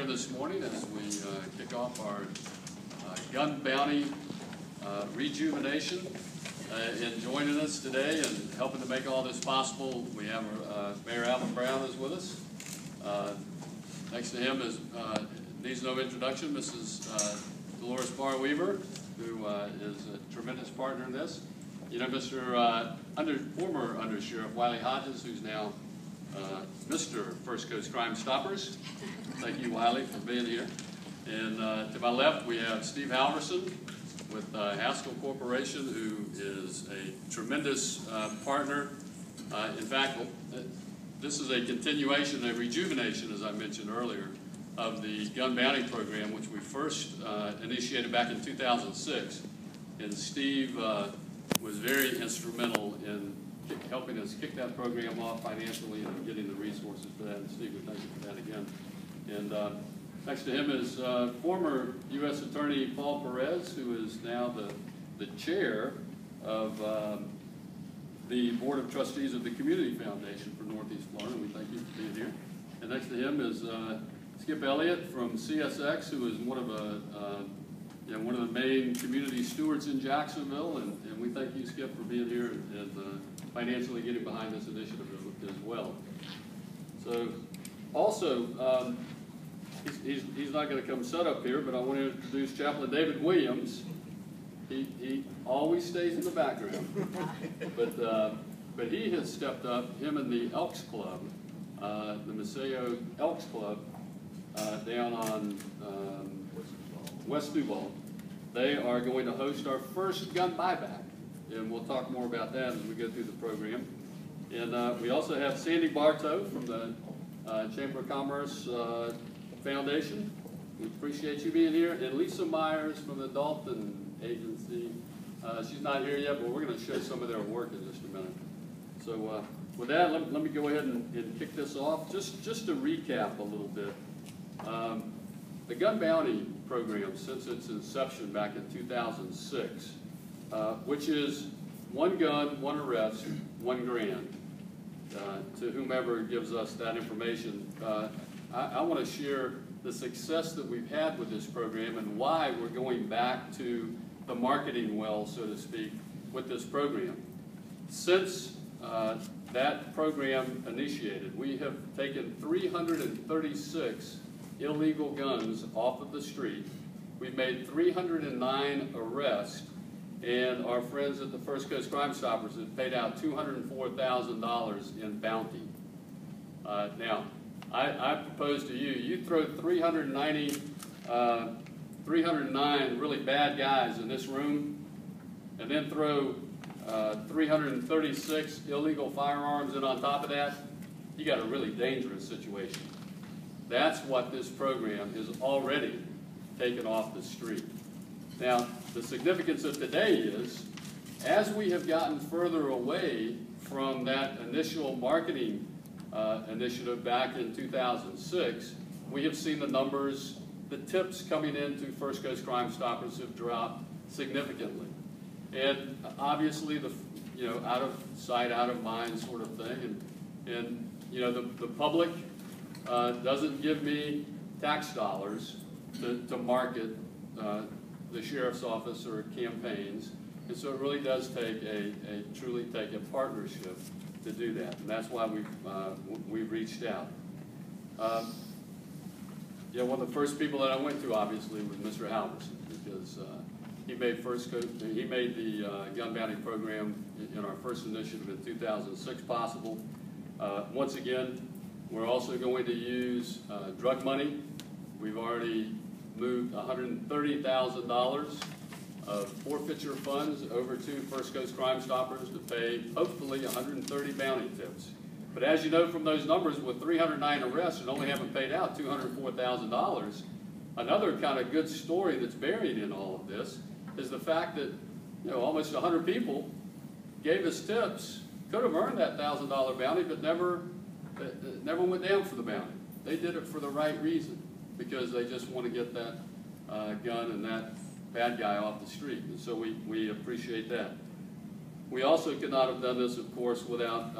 this morning as we kick off our gun bounty rejuvenation. And joining us today and helping to make all this possible, we have Mayor Alvin Brown is with us. Next to him is, needs no introduction, Mrs. Dolores Barr-Weaver, who is a tremendous partner in this. You know, Mr. Former Under Sheriff Wiley Hodges, who's now Mr. First Coast Crime Stoppers. Thank you, Wiley, for being here. And to my left, we have Steve Halverson with Haskell Corporation, who is a tremendous partner. In fact, this is a continuation, a rejuvenation, as I mentioned earlier, of the gun bounty program, which we first initiated back in 2006. And Steve was very instrumental in helping us kick that program off financially and getting the resources for that. And Steve, we thank you for that again. And next to him is former U.S. Attorney Paul Perez, who is now the chair of the Board of Trustees of the Community Foundation for Northeast Florida. We thank you for being here. And next to him is Skip Elliott from CSX, who is one of the main community stewards in Jacksonville. And we thank you, Skip, for being here and financially getting behind this initiative as well. So, also, he's not going to come set up here, but I want to introduce Chaplain David Williams. He always stays in the background, but he has stepped up. Him and the Elks Club, the Maceo Elks Club, down on West Duval. They are going to host our first gun buyback, and we'll talk more about that as we go through the program. And we also have Sandy Bartow from the Chamber of Commerce Foundation. We appreciate you being here. And Lisa Myers from the Dalton Agency. She's not here yet, but we're going to show some of their work in just a minute. So with that, let me go ahead and kick this off. Just to recap a little bit. The gun bounty program, since its inception back in 2006, which is one gun, one arrest, $1 grand, to whomever gives us that information. I want to share the success that we've had with this program and why we're going back to the marketing well, so to speak, with this program. Since that program initiated, we have taken 336 illegal guns off of the street. We've made 309 arrests, and our friends at the First Coast Crime Stoppers have paid out $204,000 in bounty. Now, I propose to you, you throw 309 really bad guys in this room, and then throw 336 illegal firearms in on top of that, you got a really dangerous situation. That's what this program has already taken off the street. Now, the significance of today is, as we have gotten further away from that initial marketing initiative back in 2006, we have seen the numbers, the tips coming into First Coast Crime Stoppers have dropped significantly. And obviously, out of sight, out of mind sort of thing. And the public doesn't give me tax dollars to market the sheriff's office or campaigns, and so it really does take truly take a partnership to do that, and that's why we've reached out. One of the first people that I went to, obviously, was Mr. Halverson, because he made the gun bounty program in our first initiative in 2006 possible. Once again, we're also going to use drug money. We've already moved $130,000 of forfeiture funds over to First Coast Crime Stoppers to pay, hopefully, 130 bounty tips. But as you know from those numbers, with 309 arrests and only having paid out $204,000, another kind of good story that's buried in all of this is the fact that almost 100 people gave us tips, could have earned that $1,000 bounty, but never went down for the bounty. They did it for the right reason, because they just want to get that gun and that bad guy off the street. And so we appreciate that. We also could not have done this, of course, without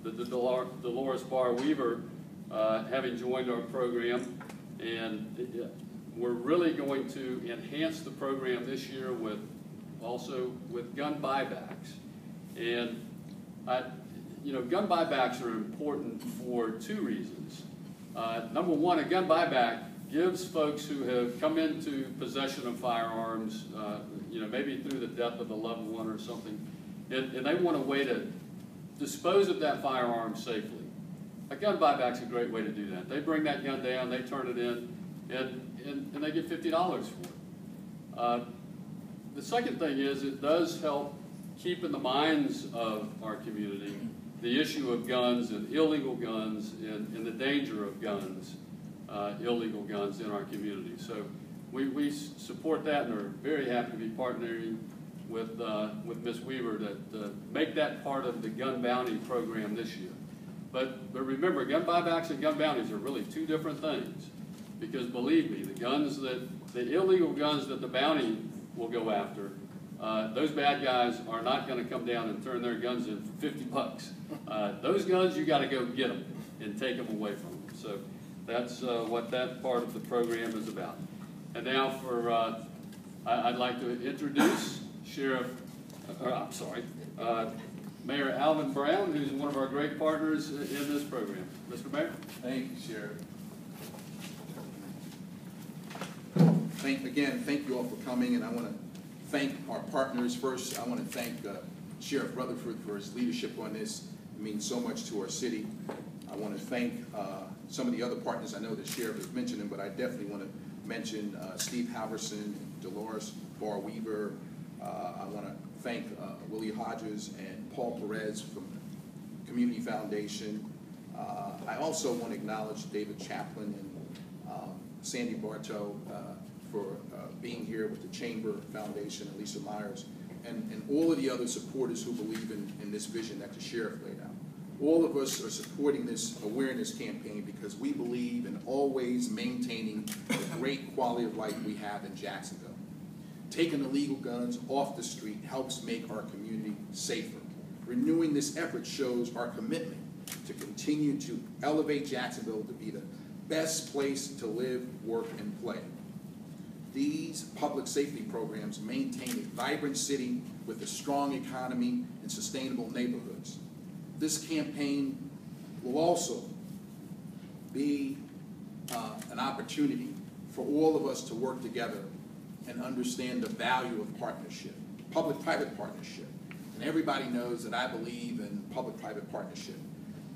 the Dolores Barr-Weaver having joined our program. And we're really going to enhance the program this year with gun buybacks. And gun buybacks are important for two reasons. Number one, a gun buyback gives folks who have come into possession of firearms, maybe through the death of a loved one or something, and they want a way to dispose of that firearm safely. A gun buyback's a great way to do that. They bring that gun down, they turn it in, and they get $50 for it. The second thing is it does help keep in the minds of our community the issue of guns and illegal guns and the danger of guns, illegal guns in our community. So we support that and are very happy to be partnering with Ms. Weaver to make that part of the gun bounty program this year. But remember, gun buybacks and gun bounties are really two different things, because believe me, the illegal guns that the bounty will go after, those bad guys are not going to come down and turn their guns in for $50. Those guns, you got to go get them and take them away from them. So that's what that part of the program is about. And now I'd like to introduce Mayor Alvin Brown, who's one of our great partners in this program. Mr. Mayor? Thank you, Sheriff. Thank you all for coming, and I want to thank our partners first. I want to thank Sheriff Rutherford for his leadership on this. It means so much to our city. I want to thank some of the other partners. I know the Sheriff has mentioned them, but I definitely want to mention Steve Halverson, Dolores Barr-Weaver. I want to thank Willie Hodges and Paul Perez from the Community Foundation. I also want to acknowledge David Chaplin and Sandy Bartow for being here with the Chamber Foundation and Lisa Myers and all of the other supporters who believe in this vision that the Sheriff laid out. All of us are supporting this awareness campaign because we believe in always maintaining the great quality of life we have in Jacksonville. Taking illegal guns off the street helps make our community safer. Renewing this effort shows our commitment to continue to elevate Jacksonville to be the best place to live, work, and play. These public safety programs maintain a vibrant city with a strong economy and sustainable neighborhoods. This campaign will also be an opportunity for all of us to work together and understand the value of partnership, public-private partnership. And everybody knows that I believe in public-private partnership.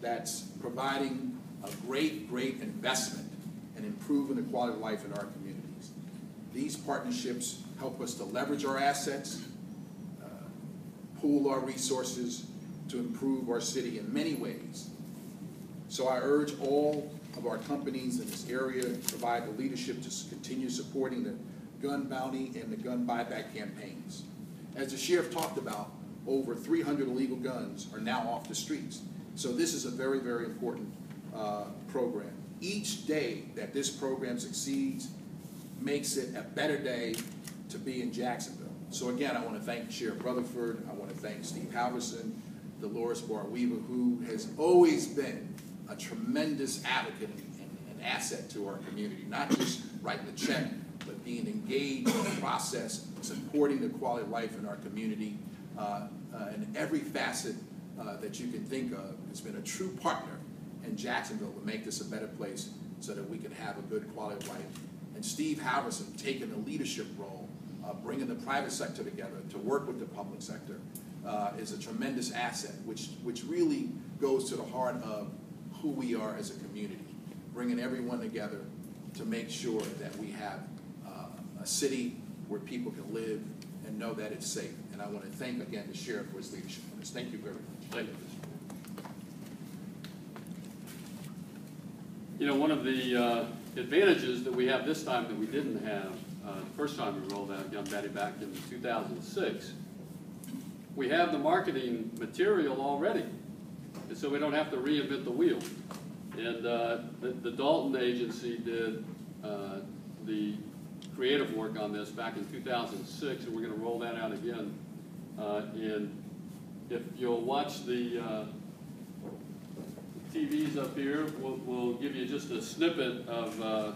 That's providing a great investment and improving the quality of life in our communities. These partnerships help us to leverage our assets, pool our resources to improve our city in many ways. So I urge all of our companies in this area to provide the leadership to continue supporting the gun bounty and the gun buyback campaigns. As the Sheriff talked about, over 300 illegal guns are now off the streets. So this is a very, very important program. Each day that this program succeeds makes it a better day to be in Jacksonville. So again, I want to thank Sheriff Rutherford. I want to thank Steve Halverson, Dolores Barr-Weaver, who has always been a tremendous advocate and asset to our community, not just writing a check, but being engaged in the process, supporting the quality of life in our community in every facet that you can think of. It's been a true partner in Jacksonville to make this a better place so that we can have a good quality of life. And Steve Halverson taking the leadership role, bringing the private sector together to work with the public sector is a tremendous asset, which really goes to the heart of who we are as a community, bringing everyone together to make sure that we have a city where people can live and know that it's safe. And I want to thank again the Sheriff for his leadership on this. Thank you very much. Thank you. You know, one of the advantages that we have this time that we didn't have the first time we rolled out Gun Buyback back in 2006, we have the marketing material already, and so we don't have to reinvent the wheel. And the Dalton Agency did the creative work on this back in 2006, and we're going to roll that out again. And if you'll watch the TVs up here, we'll give you just a snippet of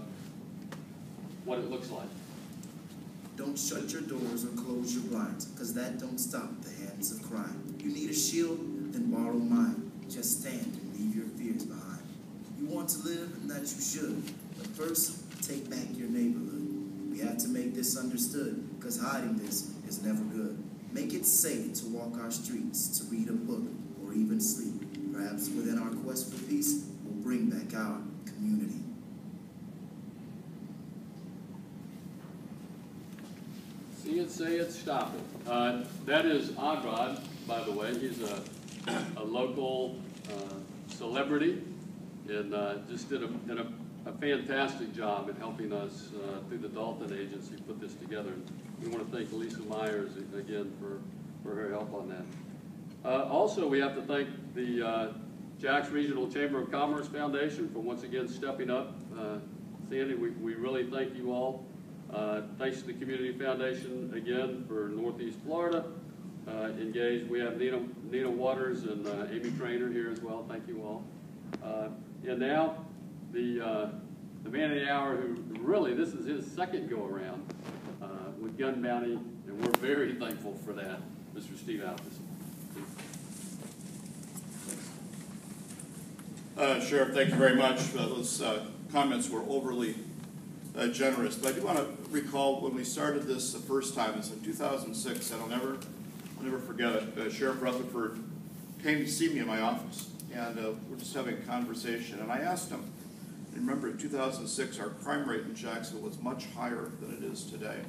what it looks like. Don't shut your doors or close your blinds, because that don't stop the hands of crime. You need a shield? Then borrow mine. Just stand and leave your fears behind. You want to live, and that you should. But first, take back your neighborhood. We have to make this understood, because hiding this is never good. Make it safe to walk our streets, to read a book, or even sleep. Perhaps within our quest for peace, we'll bring back our community. See it, say it, stop it. That is Agrod, by the way. He's a local celebrity, and just did a fantastic job in helping us through the Dalton Agency put this together. We want to thank Lisa Myers again for her help on that. Also, we have to thank the Jax Regional Chamber of Commerce Foundation for once again stepping up. Sandy, we really thank you all. Thanks to the Community Foundation again for Northeast Florida. Engaged. We have Nina Waters and Amy Trainer here as well. Thank you all. And now the man of the hour, who really, this is his second go around with Gun Bounty, and we're very thankful for that, Mr. Steve Alpes. Sheriff, thank you very much. Those comments were overly generous, but I do want to recall when we started this the first time. It's in 2006, and I'll never forget it. Sheriff Rutherford came to see me in my office, and we're just having a conversation, and I asked him, and remember in 2006 our crime rate in Jacksonville was much higher than it is today.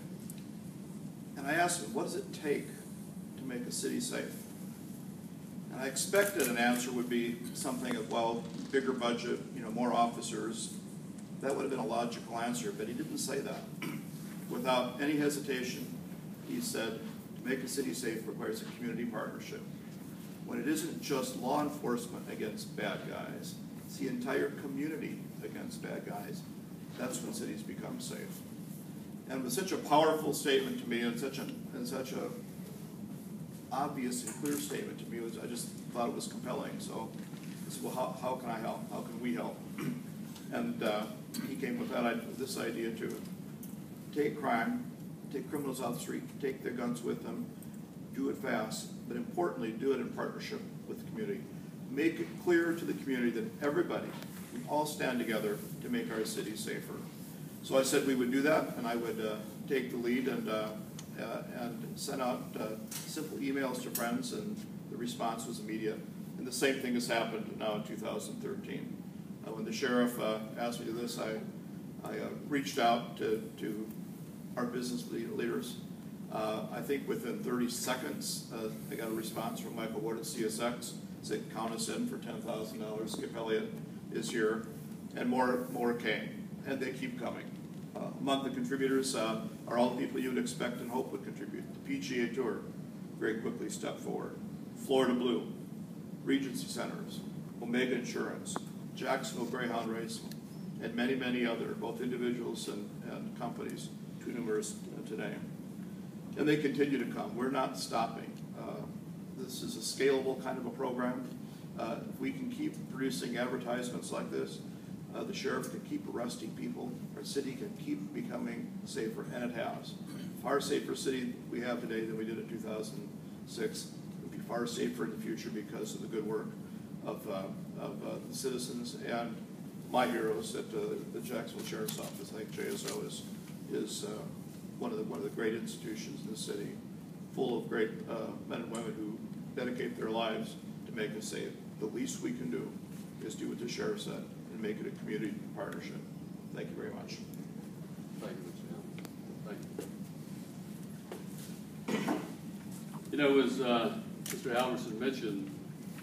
And I asked him, what does it take to make a city safe? And I expected an answer would be something of, well, bigger budget, more officers. That would have been a logical answer, but he didn't say that. Without any hesitation, he said, to make a city safe requires a community partnership. When it isn't just law enforcement against bad guys, it's the entire community against bad guys. That's when cities become safe. And with such a powerful statement to me, and such a obvious and clear statement to me, I just thought it was compelling. So I said, well, how can I help? How can we help? And he came with this idea to take crime, take criminals off the street, take their guns with them, do it fast, but importantly, do it in partnership with the community. Make it clear to the community that everybody, we all stand together to make our city safer. So I said we would do that, and I would take the lead and send out simple emails to friends, and the response was immediate. And the same thing has happened now in 2013. When the sheriff asked me to do this, I reached out to our business leaders. I think within 30 seconds, I got a response from Michael Ward at CSX, said, count us in for $10,000. Skip Elliott is here, and more came, and they keep coming. Among the contributors are all the people you would expect and hope would contribute. The PGA Tour very quickly stepped forward. Florida Blue, Regency Centers, Omega Insurance, Jacksonville Greyhound Racing, and many, many other, both individuals and companies, too numerous today. And they continue to come. We're not stopping. This is a scalable kind of a program. If we can keep producing advertisements like this, the sheriff can keep arresting people, our city can keep becoming safer, and it has. Far safer city we have today than we did in 2006. We'll be far safer in the future because of the good work of the citizens and my heroes at the Jacksonville Sheriff's Office. I think JSO is one of the great institutions in the city, full of great men and women who dedicate their lives to make us safe. The least we can do is do what the sheriff said and make it a community partnership. Thank you very much. Thank you, Mr. Thank you. As Mr. Alverson mentioned,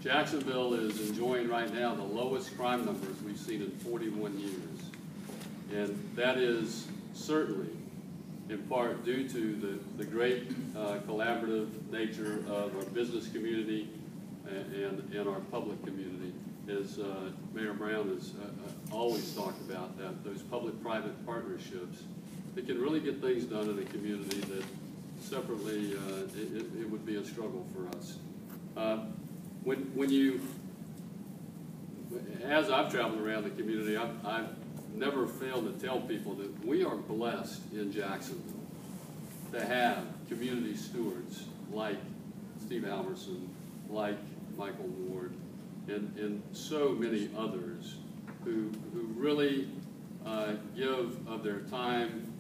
Jacksonville is enjoying right now the lowest crime numbers we've seen in 41 years. And that is certainly in part due to the great collaborative nature of our business community and our public community. As Mayor Brown has always talked about, that those public-private partnerships that can really get things done in a community that separately it would be a struggle for us. When you, as I've traveled around the community, I've never fail to tell people that we are blessed in Jacksonville to have community stewards like Steve Alverson, like Michael Ward, and so many others who really give of their time,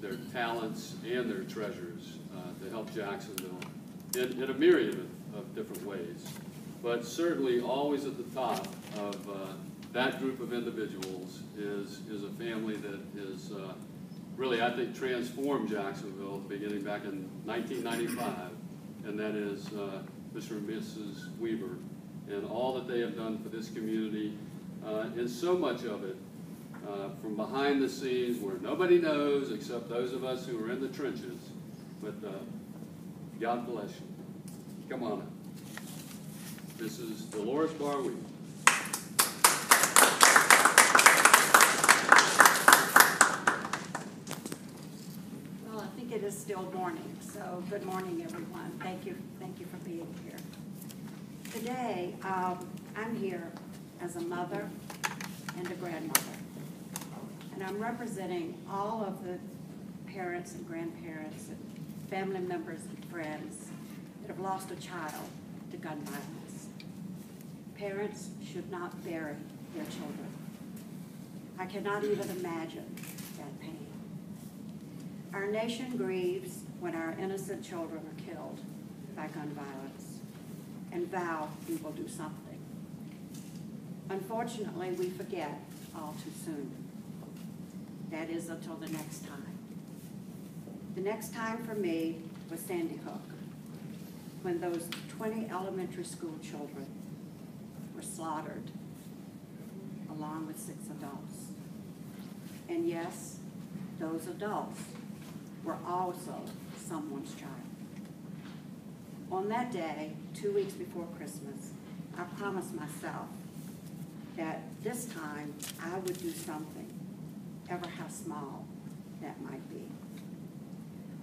their talents, and their treasures to help Jacksonville in a myriad of different ways. But certainly always at the top of that group of individuals is a family that is really, I think, transformed Jacksonville beginning back in 1995, and that is Mr. and Mrs. Weaver and all that they have done for this community, and so much of it from behind the scenes where nobody knows except those of us who are in the trenches. But God bless you. Come on up. This is Dolores Barweed. Well, I think it is still morning, so good morning, everyone. Thank you for being here. Today, I'm here as a mother and a grandmother, and I'm representing all of the parents and grandparents and family members and friends that have lost a child to gun violence. Parents should not bury their children. I cannot even imagine that pain. Our nation grieves when our innocent children are killed by gun violence and vow we will do something. Unfortunately, we forget all too soon. That is until the next time. The next time for me was Sandy Hook, when those 20 elementary school children were slaughtered along with 6 adults. And yes, those adults were also someone's child. On that day, 2 weeks before Christmas, I promised myself that this time I would do something, ever how small that might be.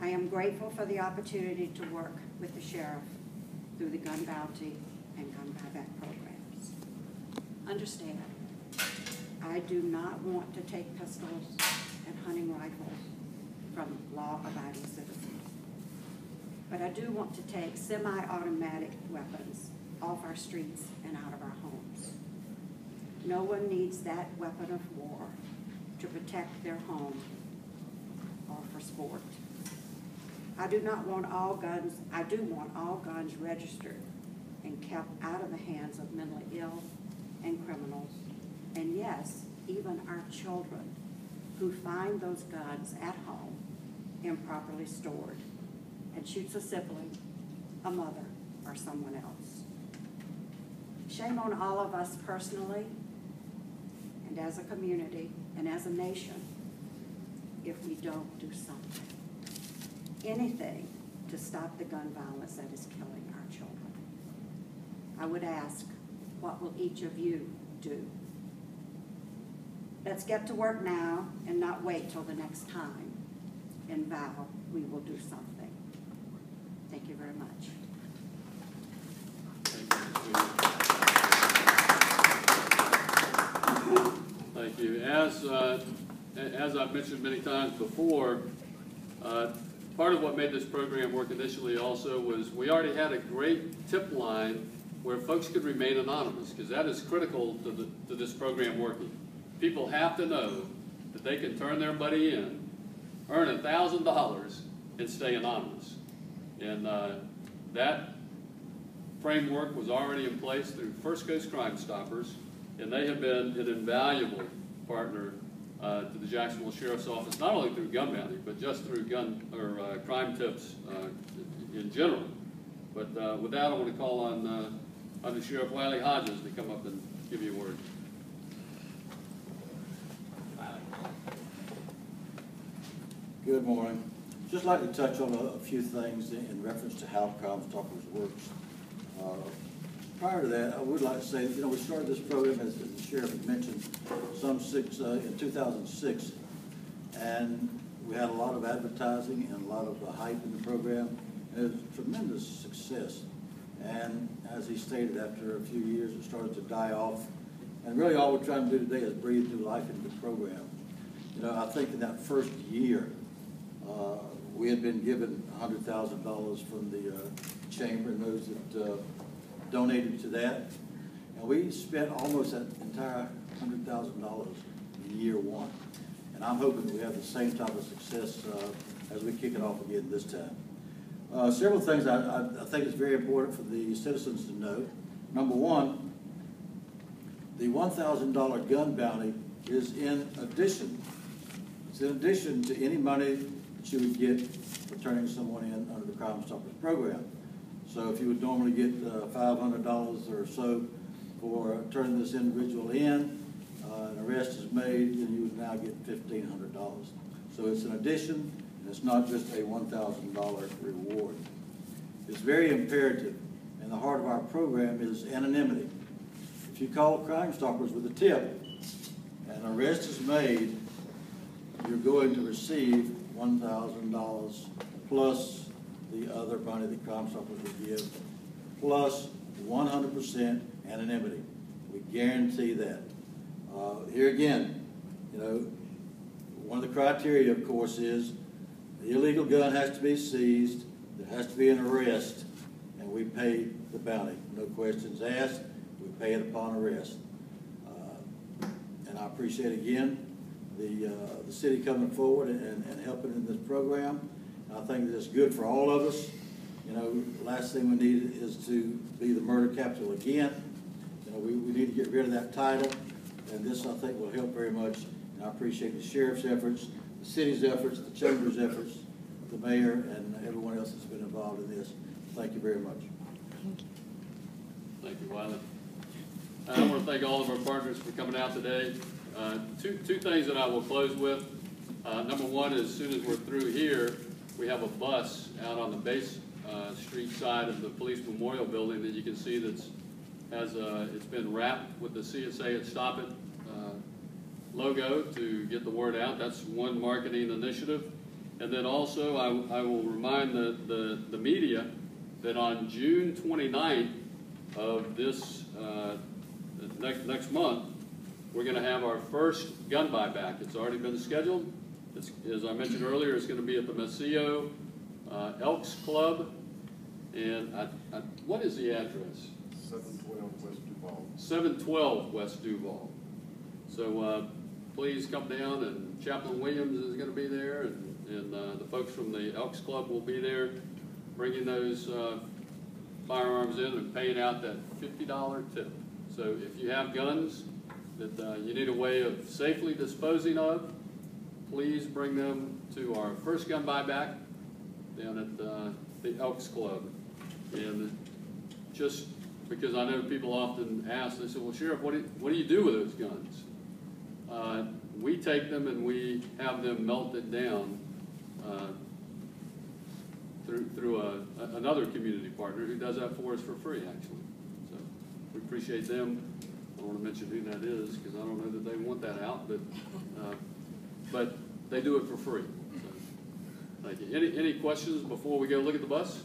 I am grateful for the opportunity to work with the sheriff through the Gun Bounty and Gun Buyback programs. Understand, I do not want to take pistols and hunting rifles from law-abiding citizens. But I do want to take semi-automatic weapons off our streets and out of our homes. No one needs that weapon of war to protect their home or for sport. I do want all guns registered and kept out of the hands of mentally ill and criminals, and yes, even our children who find those guns at home improperly stored and shoots a sibling, a mother, or someone else. Shame on all of us personally, and as a community, and as a nation, if we don't do something. Anything to stop the gun violence that is killing our children. I would ask, what will each of you do? Let's get to work now and not wait till the next time and vow we will do something. Thank you very much. Thank you. As I've mentioned many times before, part of what made this program work initially also was we already had a great tip line where folks could remain anonymous, because that is critical to this program working. People have to know that they can turn their money in, earn $1,000, and stay anonymous. And that framework was already in place through First Coast Crime Stoppers, and they have been an invaluable partner to the Jacksonville Sheriff's Office, not only through Gun Bounty, but just through crime tips in general. But with that, I want to call on Under Sheriff Wiley Hodges to come up and give you a word. Good morning. Just like to touch on a few things in reference to how Crime Stoppers works. Prior to that, I would like to say, we started this program, as the sheriff had mentioned, in 2006, and we had a lot of advertising and a lot of hype in the program, and it was a tremendous success. And as he stated, after a few years, it started to die off, And really all we're trying to do today is breathe new life into the program. You know, I think in that first year, we had been given $100,000 from the chamber and those that donated to that. And we spent almost that entire $100,000 in year one. And I'm hoping we have the same type of success as we kick it off again this time. Several things I think is very important for the citizens to know. Number one, the $1,000 gun bounty is in addition. It's in addition to any money that you would get for turning someone in under the Crime Stoppers program. So if you would normally get $500 or so for turning this individual in, an arrest is made, then you would now get $1,500. So it's an addition, and it's not just a $1,000 reward. It's very imperative, and the heart of our program is anonymity. If you call Crime Stoppers with a tip, and an arrest is made, you're going to receive $1,000 plus the other money that Crime Stoppers will give, plus 100% anonymity. We guarantee that. Here again, you know, one of the criteria, of course, is the illegal gun has to be seized, there has to be an arrest, and we pay the bounty. No questions asked, we pay it upon arrest. And I appreciate again the city coming forward and helping in this program. I think that it's good for all of us. You know, the last thing we need is to be the murder capital again. You know, we need to get rid of that title, and this I think will help very much. And I appreciate the sheriff's efforts, the city's efforts, the chamber's efforts, the mayor, and everyone else that's been involved in this. Thank you very much. Thank you. Thank you, Wiley. I want to thank all of our partners for coming out today. Two things that I will close with. Number one is as soon as we're through here, we have a bus out on the base street side of the police memorial building that you can see it's been wrapped with the CSA at Stop It logo to get the word out. That's one marketing initiative. And then also I will remind the media that on June 29th of this next month, we're going to have our first gun buyback. It's already been scheduled. As I mentioned earlier, it's going to be at the Maceo Elks Club. And what is the address? 712 West Duval. 712 West Duval. So please come down, and Chaplain Williams is going to be there, and the folks from the Elks Club will be there bringing those firearms in and paying out that $50 tip. So if you have guns that you need a way of safely disposing of, please bring them to our first gun buyback down at the Elks Club. And just because I know people often ask, they say, well, Sheriff, what do you do with those guns? We take them and we have them melted down through another community partner who does that for us for free, actually. So we appreciate them. I don't want to mention who that is because I don't know that they want that out, but they do it for free. So, thank you. Any questions before we go look at the bus?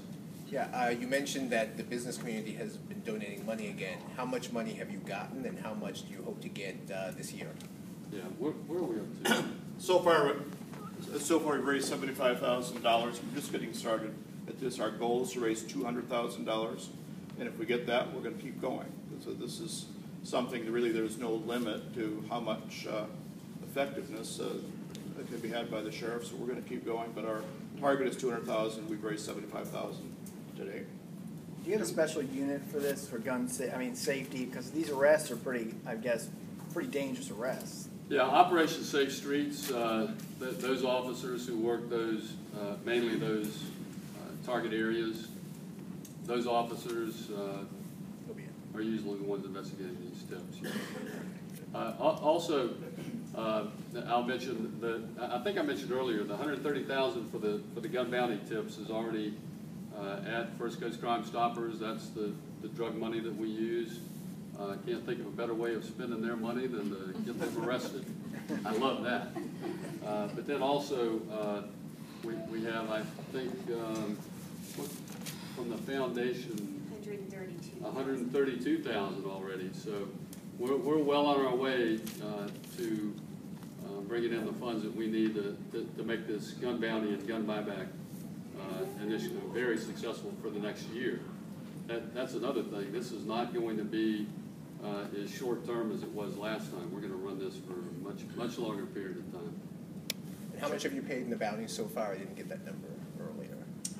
Yeah, you mentioned that the business community has been donating money again. How much money have you gotten, and how much do you hope to get this year? Yeah, where are we up to? So far we've raised $75,000. We're just getting started at this. Our goal is to raise $200,000, and if we get that, we're going to keep going. So this is something that really there's no limit to how much effectiveness that can be had by the sheriff. So we're going to keep going, but our target is $200,000. We've raised $75,000 today. Do you have a special unit for this, for safety? Because these arrests are pretty, I guess, pretty dangerous arrests. Yeah, Operation Safe Streets, those officers who work those, mainly those target areas, those officers are usually the ones investigating these tips. Also, I'll mention I think I mentioned earlier, the $130,000 for the gun bounty tips is already at First Coast Crime Stoppers. That's the drug money that we use. I can't think of a better way of spending their money than to get them arrested. I love that. But then also, we have, I think, from the foundation, $132,000 already. So we're well on our way to bringing in the funds that we need to make this gun bounty and gun buyback initiative very successful for the next year. That's another thing. This is not going to be as short-term as it was last time. We're going to run this for a much longer period of time. And how much have you paid in the bounty so far? I didn't get that number earlier.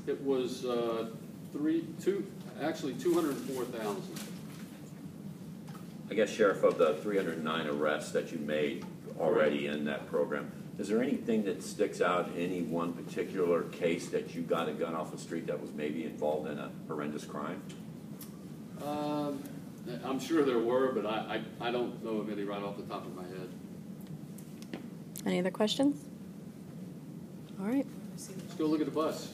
It was actually 204,000. I guess, Sheriff, of the 309 arrests that you made already in that program, is there anything that sticks out, any one particular case that you got a gun off the street that was maybe involved in a horrendous crime? I'm sure there were, but I don't know of any right off the top of my head. Any other questions? All right. Let's go look at the bus.